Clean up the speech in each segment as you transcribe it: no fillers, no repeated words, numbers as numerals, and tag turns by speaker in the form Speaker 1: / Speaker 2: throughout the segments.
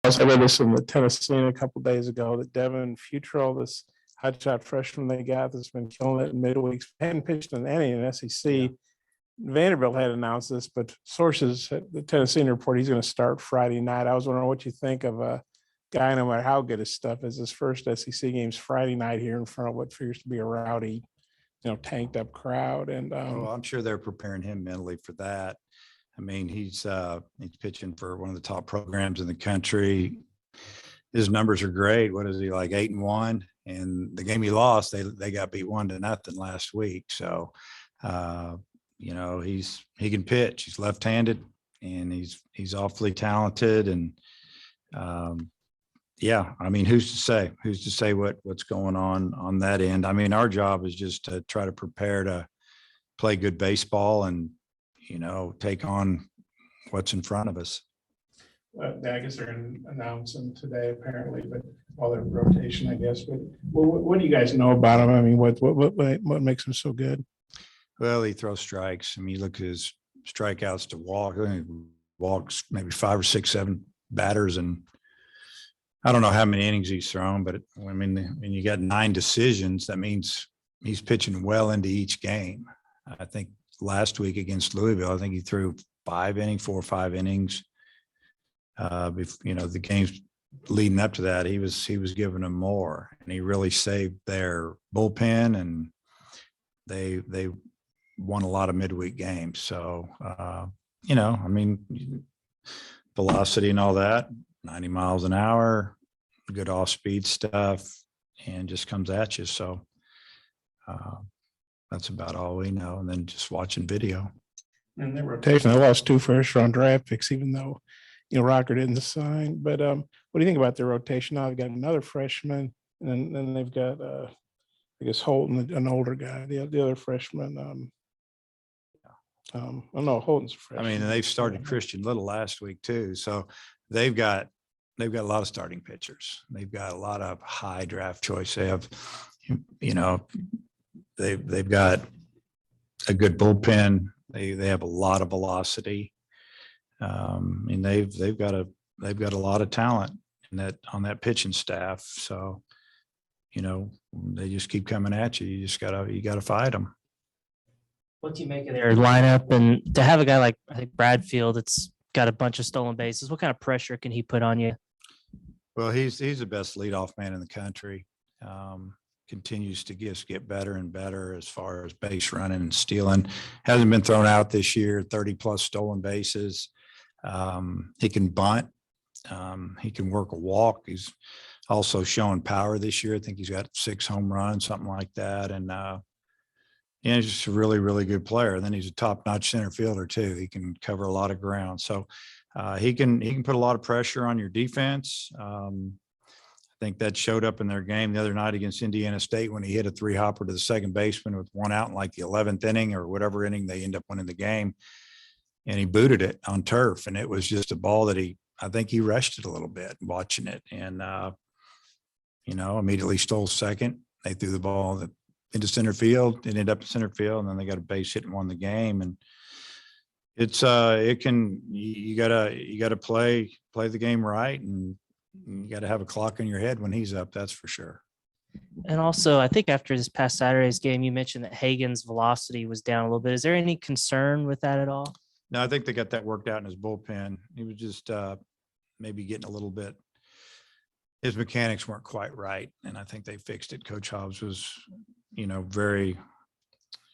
Speaker 1: I read this in the Tennessee a couple days ago that Devin Futrell, this hotshot freshman they got that's been killing it in midweeks, hadn't pitched in any in SEC. Yeah. Vanderbilt had announced this, but sources at the Tennessee report he's going to start Friday night. I was wondering what you think of a guy, no matter how good his stuff is, his first SEC game's Friday night here in front of what figures to be a rowdy, tanked up crowd. And
Speaker 2: well, I'm sure they're preparing him mentally for that. I mean, he's pitching for one of the top programs in the country. His numbers are great. What is he, like 8-1? And the game he lost, they got beat 1-0 last week. So, he can pitch. He's left-handed, and he's awfully talented. And I mean, who's to say? Who's to say what's going on that end? I mean, our job is just to try to prepare to play good baseball and take on what's in front of us.
Speaker 1: I guess they're going to announce them today, apparently, but all their rotation, I guess. But what do you guys know about him? I mean, what makes him so good?
Speaker 2: Well, he throws strikes. I mean, you look at his strikeouts to walk. He walks maybe 5 or 6, 7 batters, and I don't know how many innings he's thrown, but I mean, when you got 9 decisions, that means he's pitching well into each game. I think last week against Louisville, I think he threw 4 or 5 innings. The games leading up to that, he was giving them more, and he really saved their bullpen, and they won a lot of midweek games. So, I mean, velocity and all that, 90 miles an hour, good off-speed stuff, and just comes at you. So that's about all we know. And then just watching video.
Speaker 1: And their rotation, they lost 2 first-round draft picks, even though, Rocker didn't sign. But what do you think about their rotation? Now they've got another freshman, and then they've got, I guess, Holton, an older guy. The other freshman, Holton's a freshman.
Speaker 2: I mean, they've started Christian Little last week too. So they've got a lot of starting pitchers. They've got a lot of high draft choice. They have, they've got a good bullpen. They have a lot of velocity. And they've got a lot of talent on that pitching staff. So, they just keep coming at you. You just gotta fight them.
Speaker 3: What do you make of their lineup? And to have a guy like, I think, Bradfield, that's got a bunch of stolen bases, what kind of pressure can he put on you?
Speaker 2: Well, he's the best leadoff man in the country. Continues to get better and better as far as base running and stealing. Hasn't been thrown out this year, 30 plus stolen bases. He can bunt. He can work a walk. He's also showing power this year. I think he's got 6 home runs, something like that. And he's just a really, really good player. And then he's a top-notch center fielder too. He can cover a lot of ground. So he can put a lot of pressure on your defense. I think that showed up in their game the other night against Indiana State when he hit a 3-hopper to the second baseman with 1 out in like the 11th inning or whatever inning they end up winning the game. And he booted it on turf. And it was just a ball that I think he rushed it a little bit watching it. And, immediately stole second. They threw the ball into center field. It ended up in center field. And then they got a base hit and won the game. And it's, you gotta play the game right. And you got to have a clock in your head when he's up. That's for sure.
Speaker 3: And also, I think after this past Saturday's game, you mentioned that Hagen's velocity was down a little bit. Is there any concern with that at all?
Speaker 2: No, I think they got that worked out in his bullpen. He was just maybe getting a little bit. His mechanics weren't quite right, and I think they fixed it. Coach Hobbs was, very,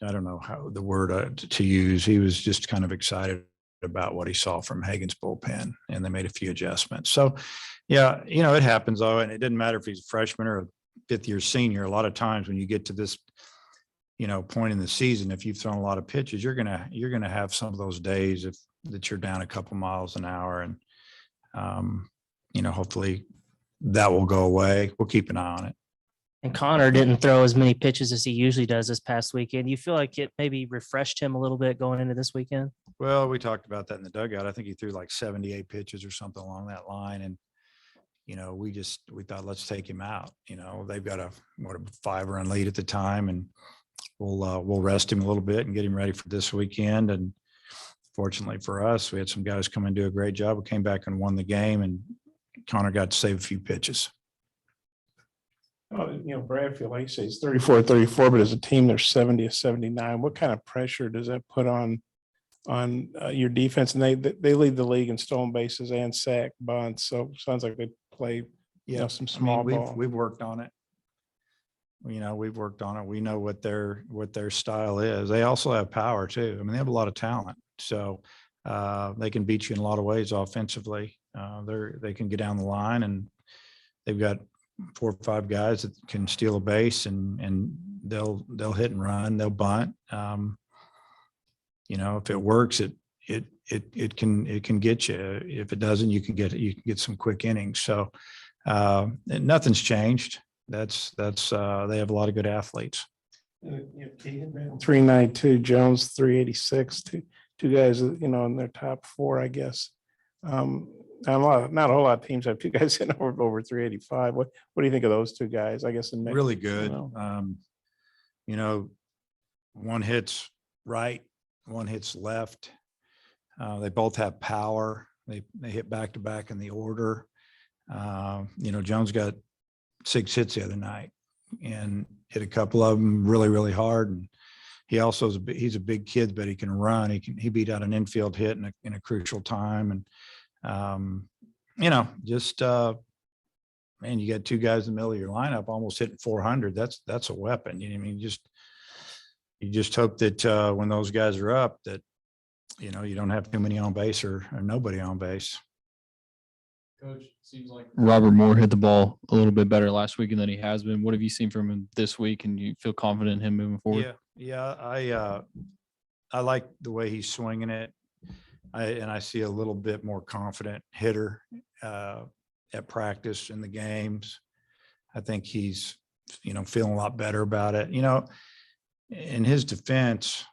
Speaker 2: I don't know how the word to use. He was just kind of excited about what he saw from Hagen's bullpen, and they made a few adjustments. So, yeah, it happens though, and it didn't matter if he's a freshman or a 5th-year senior. A lot of times when you get to this, point in the season, if you've thrown a lot of pitches, you're gonna have some of those days that you're down a couple miles an hour, and hopefully that will go away. We'll keep an eye on it.
Speaker 3: And Connor didn't throw as many pitches as he usually does this past weekend. You feel like it maybe refreshed him a little bit going into this weekend?
Speaker 2: Well, we talked about that in the dugout. I think he threw like 78 pitches or something along that line. And, we thought, let's take him out. They've got a 5-run lead at the time, and we'll rest him a little bit and get him ready for this weekend. And fortunately for us, we had some guys come and do a great job. We came back and won the game, and Connor got to save a few pitches.
Speaker 1: Bradfield, like you say, it's 34, but as a team, they're 70-79. What kind of pressure does that put on your defense? And they lead the league in stolen bases and sack bunts. So it sounds like they play some small ball.
Speaker 2: We've worked on it. We've worked on it. We know what their style is. They also have power too. I mean, they have a lot of talent. So they can beat you in a lot of ways offensively. They can get down the line, and they've got 4 or 5 guys that can steal a base, and they'll hit and run. They'll bunt. If it works, it can get you. If it doesn't, you can get some quick innings. So nothing's changed. That's they have a lot of good athletes.
Speaker 1: 392, Jones 386. Two guys, in their top 4, I guess. Not a whole lot of teams have 2 guys in over 385. What do you think of those 2 guys? I guess
Speaker 2: Really good. One hits right, one hits left. They both have power. They hit back to back in the order. Jones got 6 hits the other night and hit a couple of them really, really hard. And he also he's a big kid, but he can run. He beat out an infield hit in a crucial time. And man, you got 2 guys in the middle of your lineup almost hitting 400. That's a weapon. You just hope that when those guys are up, that you don't have too many on base or nobody on base.
Speaker 4: Coach, seems like Robert Moore hit the ball a little bit better last week than he has been. What have you seen from him this week, and you feel confident in him moving forward?
Speaker 2: Yeah. I like the way he's swinging it. I see a little bit more confident hitter at practice in the games. I think he's, feeling a lot better about it. In his defense,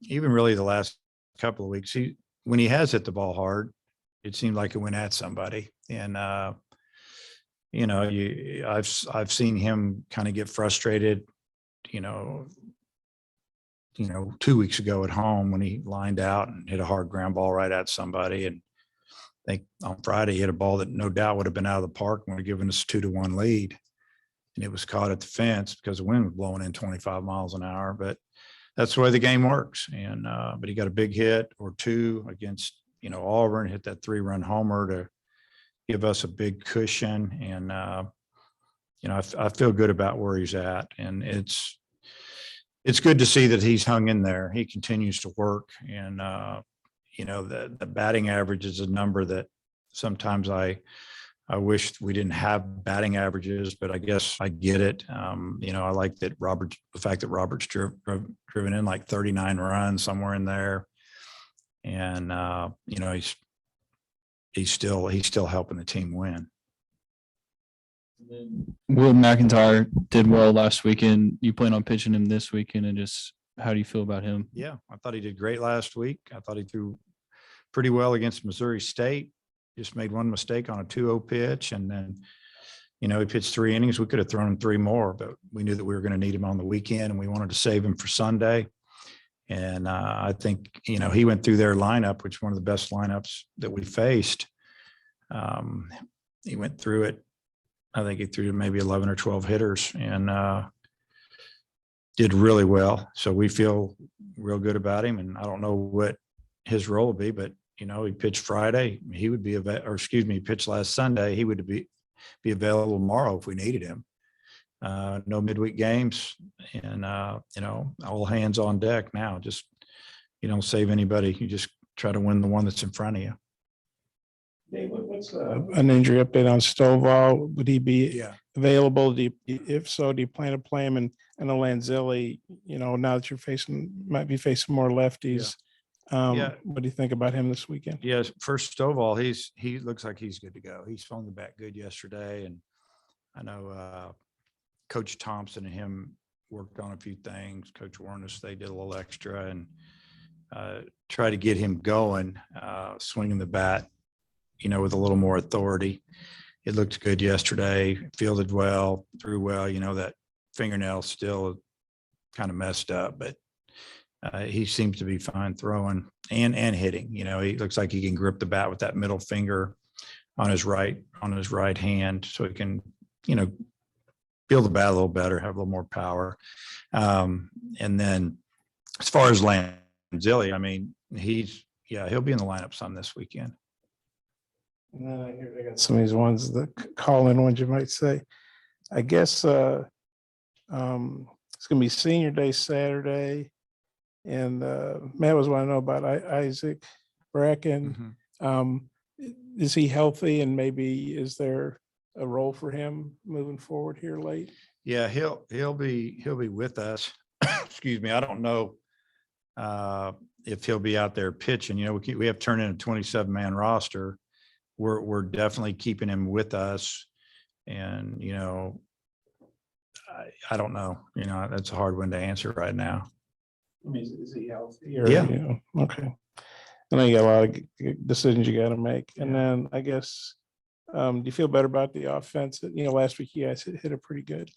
Speaker 2: even really the last couple of weeks, when he has hit the ball hard, it seemed like it went at somebody. And, I've seen him kind of get frustrated, 2 weeks ago at home when he lined out and hit a hard ground ball right at somebody. And I think on Friday he hit a ball that no doubt would have been out of the park and would have given us a 2-1 lead. And it was caught at the fence because the wind was blowing in 25 miles an hour. But that's the way the game works. And but he got a big hit or 2 against Auburn, hit that 3-run homer to give us a big cushion. And I feel good about where he's at, and it's good to see that he's hung in there. He continues to work, and the batting average is a number that sometimes I wish we didn't have batting averages, but I guess I get it. I like that the fact that Robert's driven in like 39 runs, somewhere in there. And, he's still helping the team win.
Speaker 4: Will McIntyre did well last weekend. You plan on pitching him this weekend, and just how do you feel about him?
Speaker 2: Yeah, I thought he did great last week. I thought he threw pretty well against Missouri State. Just made one mistake on a 2-0 pitch, and then, he pitched 3 innings. We could have thrown him 3 more, but we knew that we were going to need him on the weekend, and we wanted to save him for Sunday. And I think, he went through their lineup, which is one of the best lineups that we faced. He went through it. I think he threw maybe 11 or 12 hitters and did really well. So we feel real good about him. And I don't know what his role will be, but, he pitched Friday. He would be, he pitched last Sunday. He would be available tomorrow if we needed him. No midweek games, and all hands on deck now. Just you don't save anybody. You just try to win the one that's in front of you.
Speaker 1: Dave, what's an injury update on Stovall? Would he be available? If so, do you plan to play him? And Lanzilli, now that might be facing more lefties. What do you think about him this weekend?
Speaker 2: Yes, first Stovall, he looks like he's good to go. He's swung the bat good yesterday, and I know Coach Thompson and him worked on a few things. Coach Warnes, they did a little extra and try to get him going, swinging the bat, with a little more authority. It looked good yesterday, fielded well, threw well. That fingernail still kind of messed up, but he seems to be fine throwing and hitting. He looks like he can grip the bat with that middle finger on his right hand, so he can, feel the bat a little better, have a little more power. And then as far as Lanzilli, I mean, he'll be in the lineup some this weekend.
Speaker 1: And then I hear they got some of these ones, the call-in ones, you might say. I guess it's gonna be Senior Day Saturday, and Matt was wanting to know about Isaac Bracken. Is he healthy, and maybe is there a role for him moving forward here late?
Speaker 2: Yeah, he'll be with us. Excuse me. I don't know if he'll be out there pitching. We have turned in a 27-man roster. We're definitely keeping him with us, and I don't know. That's a hard one to answer right now.
Speaker 1: I mean, is he healthy?
Speaker 2: Yeah.
Speaker 1: Okay. I know you got a lot of decisions you got to make, and then I guess, do you feel better about the offense? Last week you guys hit it pretty good.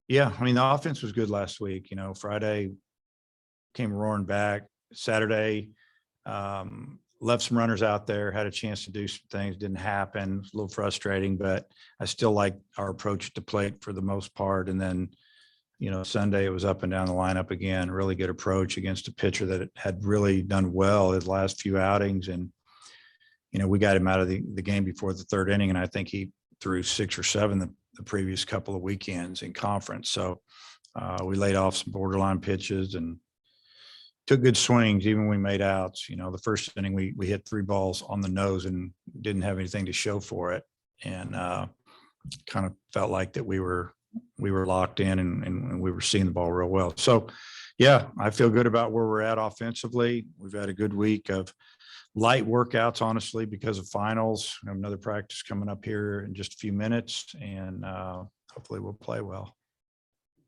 Speaker 2: Yeah, I mean, the offense was good last week. Friday came roaring back. Saturday, left some runners out there, had a chance to do some things, didn't happen. It's a little frustrating, but I still like our approach to plate for the most part. And then, Sunday it was up and down the lineup again, really good approach against a pitcher that had really done well his last few outings. And, we got him out of the game before the third inning, and I think he threw 6 or 7 the previous couple of weekends in conference. So we laid off some borderline pitches and took good swings, even when we made outs. The first inning we hit 3 balls on the nose and didn't have anything to show for it, and kind of felt like that we were locked in and we were seeing the ball real well. So yeah, I feel good about where we're at offensively. We've had a good week of light workouts, honestly, because of finals. We have another practice coming up here in just a few minutes, and hopefully we'll play well.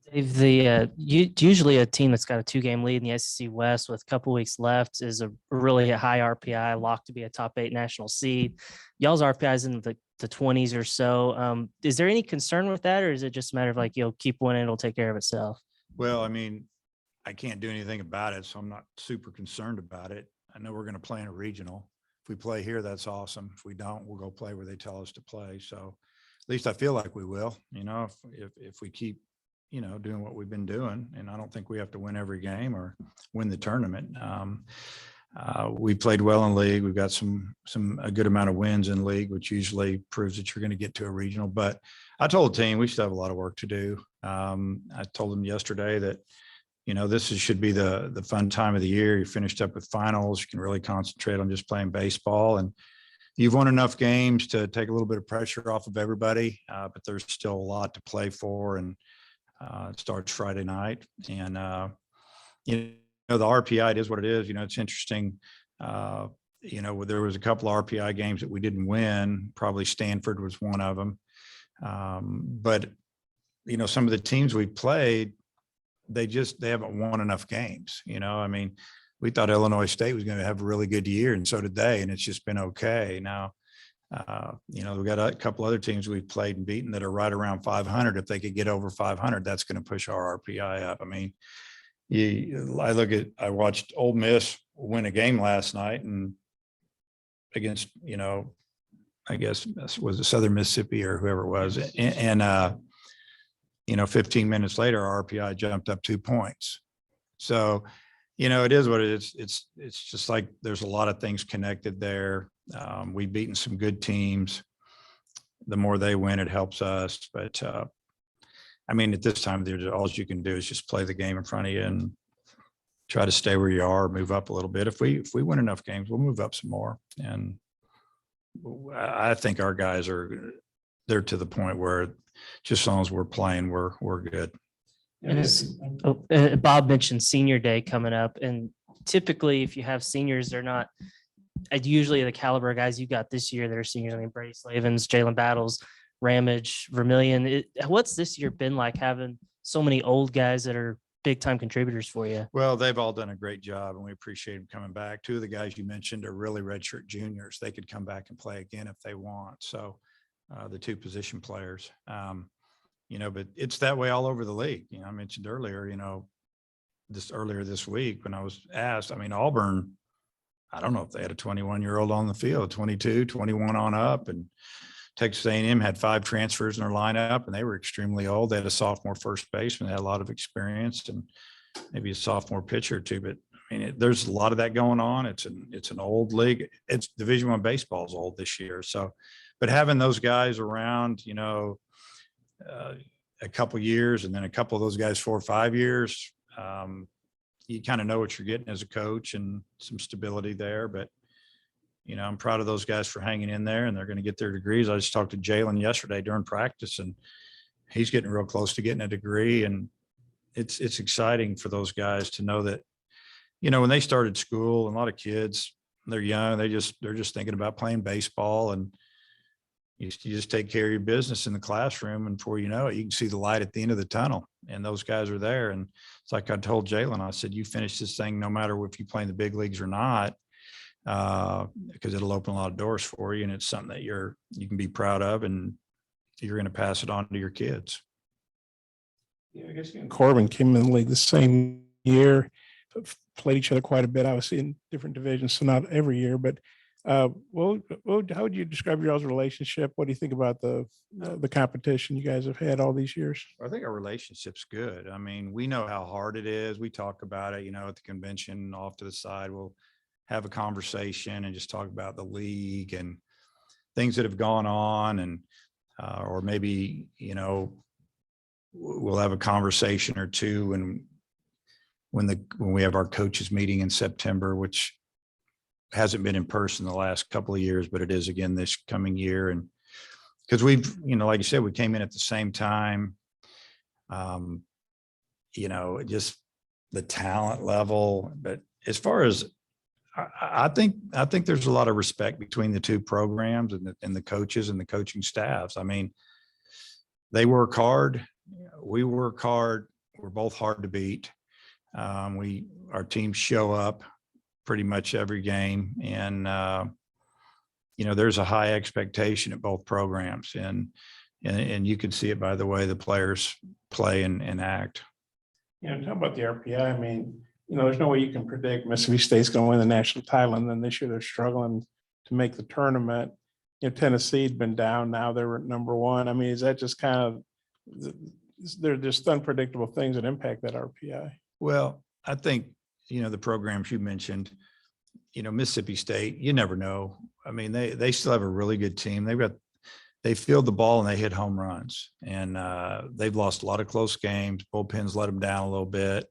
Speaker 3: Dave, usually a team that's got a 2-game lead in the SEC West with a couple weeks left is a really high RPI, locked to be a top 8 national seed. Y'all's RPI is in the 20s or so. Is there any concern with that, or is it just a matter of keep winning, it'll take care of itself?
Speaker 2: Well, I mean, I can't do anything about it, so I'm not super concerned about it. I know we're going to play in a regional. If we play here, that's awesome. If we don't, we'll go play where they tell us to play. So at least I feel like we will, if we keep, doing what we've been doing. And I don't think we have to win every game or win the tournament. We played well in league. We've got a good amount of wins in league, which usually proves that you're going to get to a regional. But I told the team we still have a lot of work to do. I told them yesterday that, this should be the fun time of the year. You're finished up with finals. You can really concentrate on just playing baseball, and you've won enough games to take a little bit of pressure off of everybody. But there's still a lot to play for, and it starts Friday night. And, the RPI, it is what it is. It's interesting. There was a couple of RPI games that we didn't win. Probably Stanford was one of them. But, some of the teams we played, they haven't won enough games. I mean, we thought Illinois State was going to have a really good year, and so did they, and it's just been okay. Now, we've got a couple other teams we've played and beaten that are right around 500. If they could get over 500, that's going to push our RPI up. I mean, I watched Ole Miss win a game last night, and against, I guess was it Southern Mississippi or whoever it was. And 15 minutes later, our RPI jumped up 2 points. So, it is what it is. It's just like there's a lot of things connected there. We've beaten some good teams. The more they win, it helps us. But I mean, at this time, all you can do is just play the game in front of you and try to stay where you are, move up a little bit. If we win enough games, we'll move up some more. And I think our guys they're to the point where just as long as we're playing, we're good.
Speaker 3: And Bob mentioned Senior Day coming up, and typically if you have seniors, they're not usually the caliber of guys you got this year that are seniors. I mean, Brady Slavens, Jalen Battles, Ramage, Vermillion. What's this year been like having so many old guys that are big time contributors for you?
Speaker 2: Well, they've all done a great job, and we appreciate them coming back. 2 of the guys you mentioned are really redshirt juniors. They could come back and play again if they want. So the 2 position players, but it's that way all over the league. I mentioned earlier, earlier this week when I was asked, I mean, Auburn I don't know if they had a 21-year-old on the field, 22, 21 on up. And Texas A&M had 5 transfers in their lineup, and they were extremely old. They had a sophomore first baseman, they had a lot of experience, and maybe a sophomore pitcher or two. But I mean, there's a lot of that going on. It's an old league. It's Division I baseball is old this year. So, but having those guys around, a couple years, and then a couple of those guys 4 or 5 years, you kind of know what you're getting as a coach and some stability there. But I'm proud of those guys for hanging in there, and they're going to get their degrees. I just talked to Jalen yesterday during practice, and he's getting real close to getting a degree. And it's exciting for those guys to know that, when they started school, and a lot of kids, they're young, they're just thinking about playing baseball, and you just take care of your business in the classroom, and before you know it, you can see the light at the end of the tunnel, and those guys are there. And it's like I told Jalen, I said, you finish this thing no matter if you play in the big leagues or not, because it'll open a lot of doors for you, and it's something that you can be proud of, and you're going to pass it on to your kids.
Speaker 1: Yeah, I guess you and Corbin came in the league the same year, played each other quite a bit, obviously in different divisions, so not every year. But how would you describe your all's relationship? What do you think about the competition you guys have had all these years?
Speaker 2: I think our relationship's good. I mean, we know how hard it is. We talk about it, at the convention off to the side. We'll have a conversation and just talk about the league and things that have gone on, and or maybe we'll have a conversation or two when we have our coaches meeting in September, which hasn't been in person the last couple of years, but it is again this coming year. And because we've, like you said, we came in at the same time, just the talent level. But as far as I think there's a lot of respect between the two programs and the coaches and the coaching staffs. I mean, they work hard. We work hard. We're both hard to beat. Our teams show up pretty much every game, and there's a high expectation at both programs, and you can see it by the way the players play and act.
Speaker 1: Talk about the RPI. I mean, there's no way you can predict Mississippi State's going to win the national title, and then this year they're struggling to make the tournament. Tennessee had been down, now they're at number 1. I mean, is that just kind of they're just unpredictable things that impact that RPI? Well,
Speaker 2: I think the programs you mentioned, Mississippi State, you never know. I mean, they still have a really good team. They field the ball and they hit home runs, and they've lost a lot of close games. Bullpens let them down a little bit.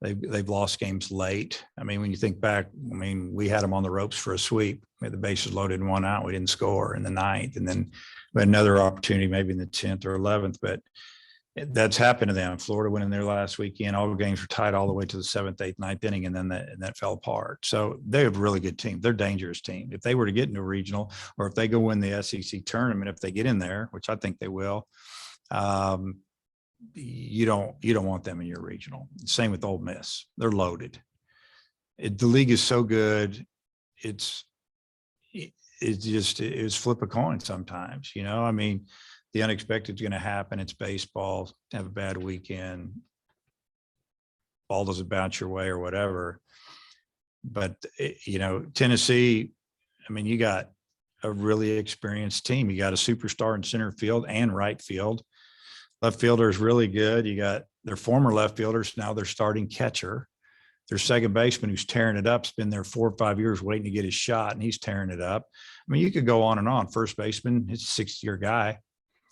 Speaker 2: They've lost games late. I mean, when you think back, we had them on the ropes for a sweep. We had the bases loaded and 1 out. We didn't score in the 9th, and then we had another opportunity maybe in the 10th or 11th, but that's happened to them. Florida went in there last weekend. All the games were tied all the way to the 7th, 8th, 9th inning, and then that fell apart. So they have a really good team. They're a dangerous team. If they were to get into a regional, or if they go win the SEC tournament, if they get in there, which I think they will, you don't want them in your regional. Same with Ole Miss. They're loaded. The league is so good. It's flip a coin sometimes. The unexpected is going to happen. It's baseball. Have a bad weekend, ball doesn't bounce your way or whatever. But Tennessee, you got a really experienced team. You got a superstar in center field and right field. Left fielder is really good. You got their former left fielders, now their starting catcher. Their second baseman, who's tearing it up, has been there 4 or 5 years waiting to get his shot, and he's tearing it up. You could go on and on. First baseman, he's a 6th-year guy.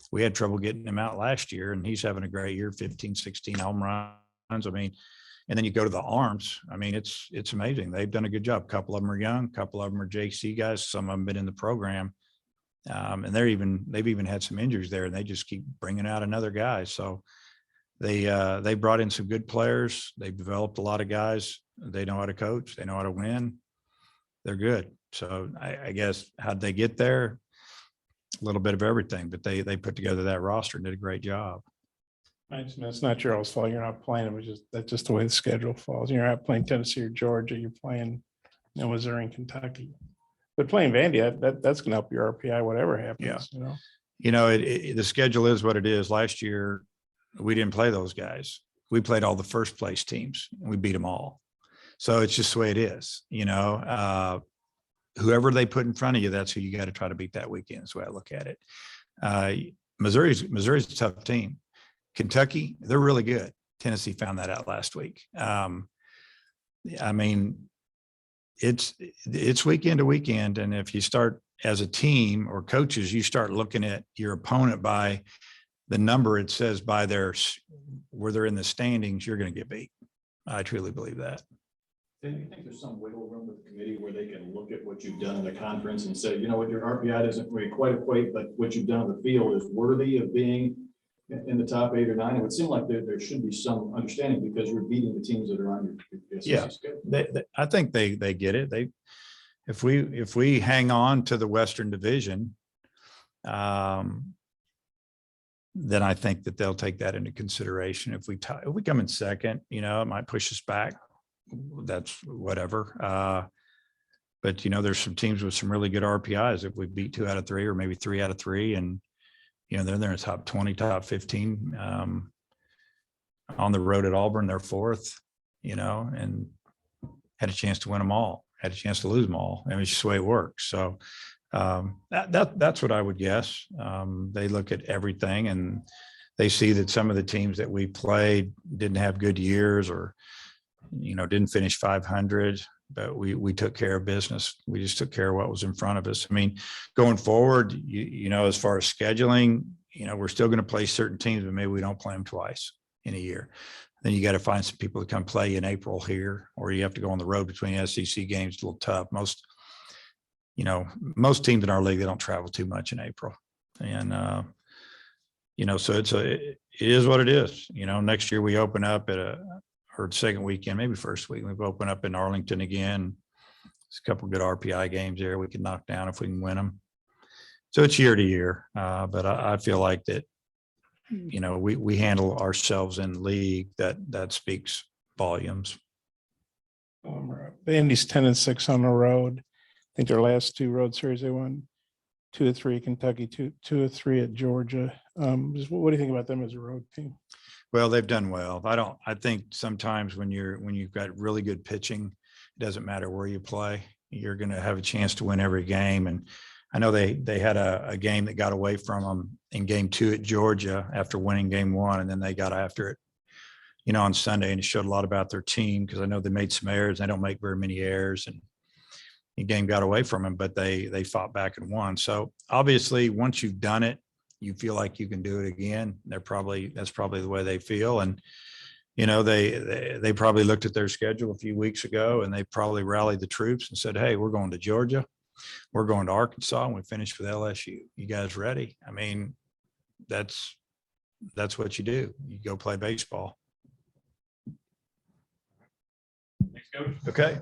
Speaker 2: We had trouble getting him out last year, and he's having a great year, 15, 16 home runs. And then you go to the arms. It's amazing. They've done a good job. A couple of them are young. A couple of them are JC guys. Some of them been in the program. And they've even had some injuries there, and they just keep bringing out another guy. So they brought in some good players. They've developed a lot of guys. They know how to coach. They know how to win. They're good. So I guess how'd they get there? A little bit of everything, but they put together that roster and did a great job. It's not your all's fault. You're not playing them. That's just the way the schedule falls. You're not playing Tennessee or Georgia. You're playing Missouri and Kentucky. But playing Vandy, that's going to help your RPI, whatever happens. Yeah. The schedule is what it is. Last year, we didn't play those guys. We played all the first place teams, and we beat them all. So it's just the way it is, whoever they put in front of you, that's who you got to try to beat that weekend. Is the way I look at it. Missouri's a tough team. Kentucky, they're really good. Tennessee found that out last week. I mean, it's weekend to weekend. And if you start as a team or coaches, you start looking at your opponent by the number it says by where they're in the standings, you're going to get beat. I truly believe that.
Speaker 5: Do you think there's some wiggle room with the committee where they can look at what you've done in the conference and say, you know what, your RPI doesn't really quite equate, but what you've done on the field is worthy of being in the top 8 or 9? It would seem like there should be some understanding because you're beating the teams that are on your
Speaker 2: Yeah.
Speaker 5: schedule.
Speaker 2: I think they get it. If we hang on to the Western Division, then I think that they'll take that into consideration. If we come in second, it might push us back. That's whatever. But there's some teams with some really good RPIs. If we beat 2 out of 3 or maybe 3 out of 3, and they're in the top 20, top 15, on the road at Auburn, they're 4th, and had a chance to win them all, had a chance to lose them all. I mean, it's just the way it works. So that's what I would guess. They look at everything and they see that some of the teams that we played didn't have good years or, didn't finish 500, but we took care of business. We just took care of what was in front of us. I mean, going forward, as far as scheduling, we're still going to play certain teams, but maybe we don't play them twice in a year. Then you got to find some people to come play in April here, or you have to go on the road between SEC games. It's a little tough. Most teams in our league, they don't travel too much in April. And, so it is what it is. Next year we open up or second weekend, maybe first week, we've opened up in Arlington again. There's a couple of good RPI games there we can knock down if we can win them. So it's year to year. But I feel like that, we handle ourselves in league that speaks volumes.
Speaker 1: The Indy's 10-6 on the road. I think their last 2 road series, they won 2 of 3 Kentucky, 2 of 3 at Georgia. What do you think about them as a road team?
Speaker 2: Well, they've done well. I think sometimes when you've got really good pitching, it doesn't matter where you play, you're going to have a chance to win every game. And I know they had a game that got away from them in game 2 at Georgia after winning game 1. And then they got after it, on Sunday, and it showed a lot about their team because I know they made some errors. They don't make very many errors, and the game got away from them, but they fought back and won. So obviously once you've done it, you feel like you can do it again. That's probably the way they feel. And, they probably looked at their schedule a few weeks ago and they probably rallied the troops and said, hey, we're going to Georgia. We're going to Arkansas, and we finished with LSU. You guys ready? I mean, that's what you do. You go play baseball.
Speaker 5: Thanks, Coach.
Speaker 2: Okay.